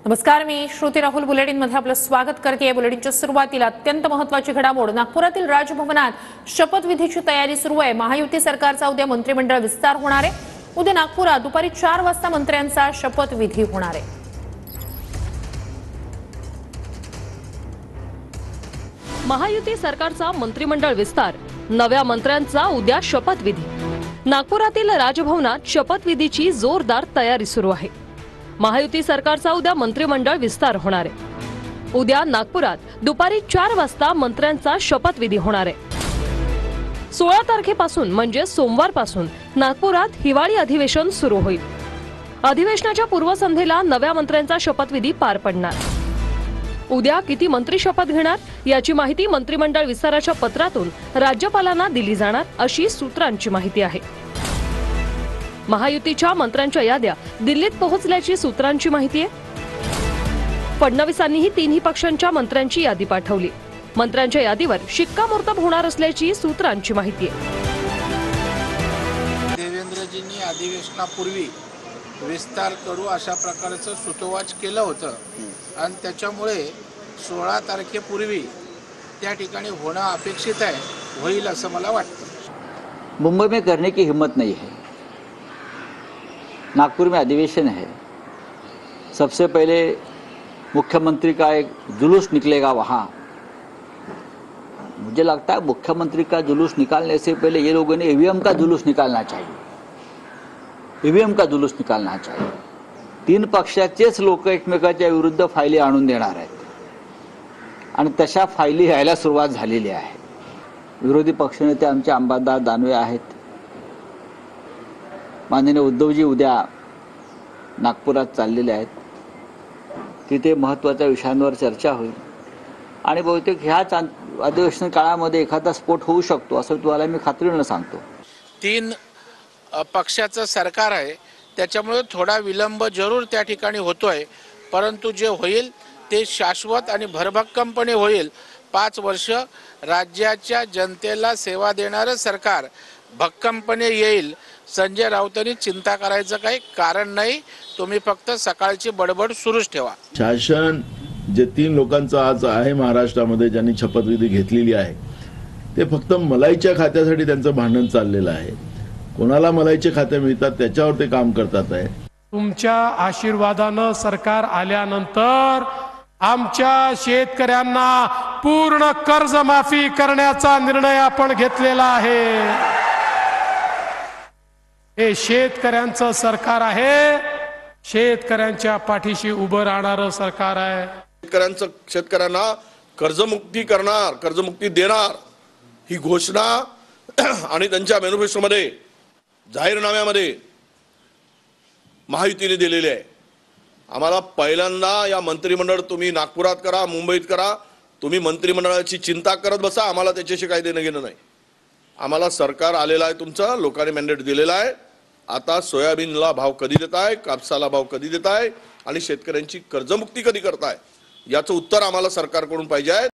नमस्कार, मी श्रुती राहुल बुलेटिन मध्ये आपलं स्वागत करते। बुलेटिनच्या सुरुवातीला अत्यंत महत्त्वाची घडामोड। नागपुरातील राजभवनात शपथविधीची तयारी सुरू आहे। महायुती सरकारचा उद्या मंत्रिमंडळ विस्तार होणार आहे। उद्या नागपुरात दुपारी 4 वाजता मंत्र्यांचा शपथविधी होणार आहे। महायुती सरकारचा मंत्रिमंडळ विस्तार, नव्या मंत्र्यांचा उद्या शपथविधी। नागपुरातील राजभवनात शपथविधीची जोरदार तयारी सुरू आहे। महायुती सरकारचा उद्या मंत्रिमंडळ विस्तार होणार आहे। उद्या नागपुरात दुपारी 4 वाजता मंत्र्यांचा शपथविधी होणार आहे। 16 तारखेपासून म्हणजे सोमवारपासून नागपुरात हिवाळी अधिवेशन सुरू होईल। अधिवेशनाच्या पूर्वसंध्येला नव्या मंत्र्यांचा शपथविधी पार पडणार। उद्या किती मंत्री शपथ घेणार याची माहिती मंत्रिमंडळ विस्ताराच्या पत्रातून राज्यपालांना दिली जाणार अशी सूत्रांची माहिती आहे। महायुतीच्या मंत्र्यांच्या याद्या दिल्लीत पोहोचल्याची सूत्रांची माहिती आहे। फडणवीसांनीही तिन्ही पक्षांच्या मंत्र्यांची यादी पाठवली। मंत्र्यांच्या यादीवर शिक्कामोर्तब होणार असल्याची सूत्रांची माहिती आहे। देवेंद्रजींनी अधिवेशनापूर्वी विस्तार करू अशा प्रकारचं सूतोवाच केलं होतं आणि त्याच्यामुळे 16 तारखेपूर्वी त्या ठिकाणी होणं अपेक्षित आहे, होईल असं मला वाटतं। मुंबई में करने की हिम्मत नहीं है। नागपुर में अधिवेशन है। सबसे पहले मुख्यमंत्री का एक जुलूस निकलेगा वहाँ। मुझे लगता है मुख्यमंत्री का जुलूस निकालने से पहले ये लोगों ने ईवीएम का जुलूस निकालना चाहिए। ईवीएम का जुलूस निकालना चाहिए। 3 पक्षाचेच लोक एकमेकाच्या विरुद्ध फायली आणून देणार आहेत आणि तशा फायली यायला सुरुवात झालेली आहे। विरोधी पक्षनेते आमचे अंबादास दानवे आहेत। माननीय उद्धवजी उद्या नागपुरात चाललेले आहेत। तिथे महत्त्वाच्या विषयांवर चर्चा होईल आणि बहुतेक ह्याच अधिवेशन काळामध्ये एखादा स्फोट होऊ शकतो असं तुम्हाला मी खात्रीने सांगतो। 3 पक्षाचं सरकार आहे, त्याच्यामुळे थोडा विलंब जरूर त्या ठिकाणी होतोय, परंतु जे होईल ते शाश्वत आणि भरभक्कमपणे होईल। 5 वर्ष राज्याच्या जनतेला सेवा देणारं सरकार भक्कमपणे येईल। संजय राऊतांनी चिंता करायचं काही कारण नाही। तुम्ही फक्त सकाळची बडबड सुरूच ठेवा। शासन जे 3 लोकांचं आज आहे महाराष्ट्रामध्ये ज्यांनी शपथविधी घेतलेली आहे ते फक्त मलाईच्या खात्यासाठी त्यांचं भांडण चाललेलं आहे। कोणाला मलाईचे खाते मिळतात त्याच्यावर ते काम करतात आहे। तुमच्या आशीर्वादानं सरकार आल्यानंतर आमच्या शेतकऱ्यांना पूर्ण कर्जमाफी करण्याचा निर्णय आपण घेतलेला आहे। हे शेतकऱ्यांचं सरकार आहे। शेतकऱ्यांच्या पाठीशी उभं राहणारं सरकार आहे। शेतकऱ्यांना कर्जमुक्ती करणार, कर्जमुक्ती देणार ही घोषणा आणि त्यांच्या मॅनिफेस्टोमध्ये जाहीरनाम्यामध्ये महायुतीने दिलेली आहे। आम्हाला पहिल्यांदा या मंत्रिमंडळ तुम्ही नागपुरात करा, मुंबईत करा, तुम्ही मंत्रिमंडळाची चिंता करत बसा, आम्हाला त्याच्याशी काही देणं घेणं नाही। आम्हाला सरकार आलेलं आहे, तुमचं लोकांनी मॅन्डेट दिलेला आहे। आता सोयाबीनला भाव कधी देताय, कापसाला भाव कधी देताय आणि शेतकऱ्यांची कर्जमुक्ती कधी करताय याचं उत्तर आम्हाला सरकारकडून पाहिजे आहे।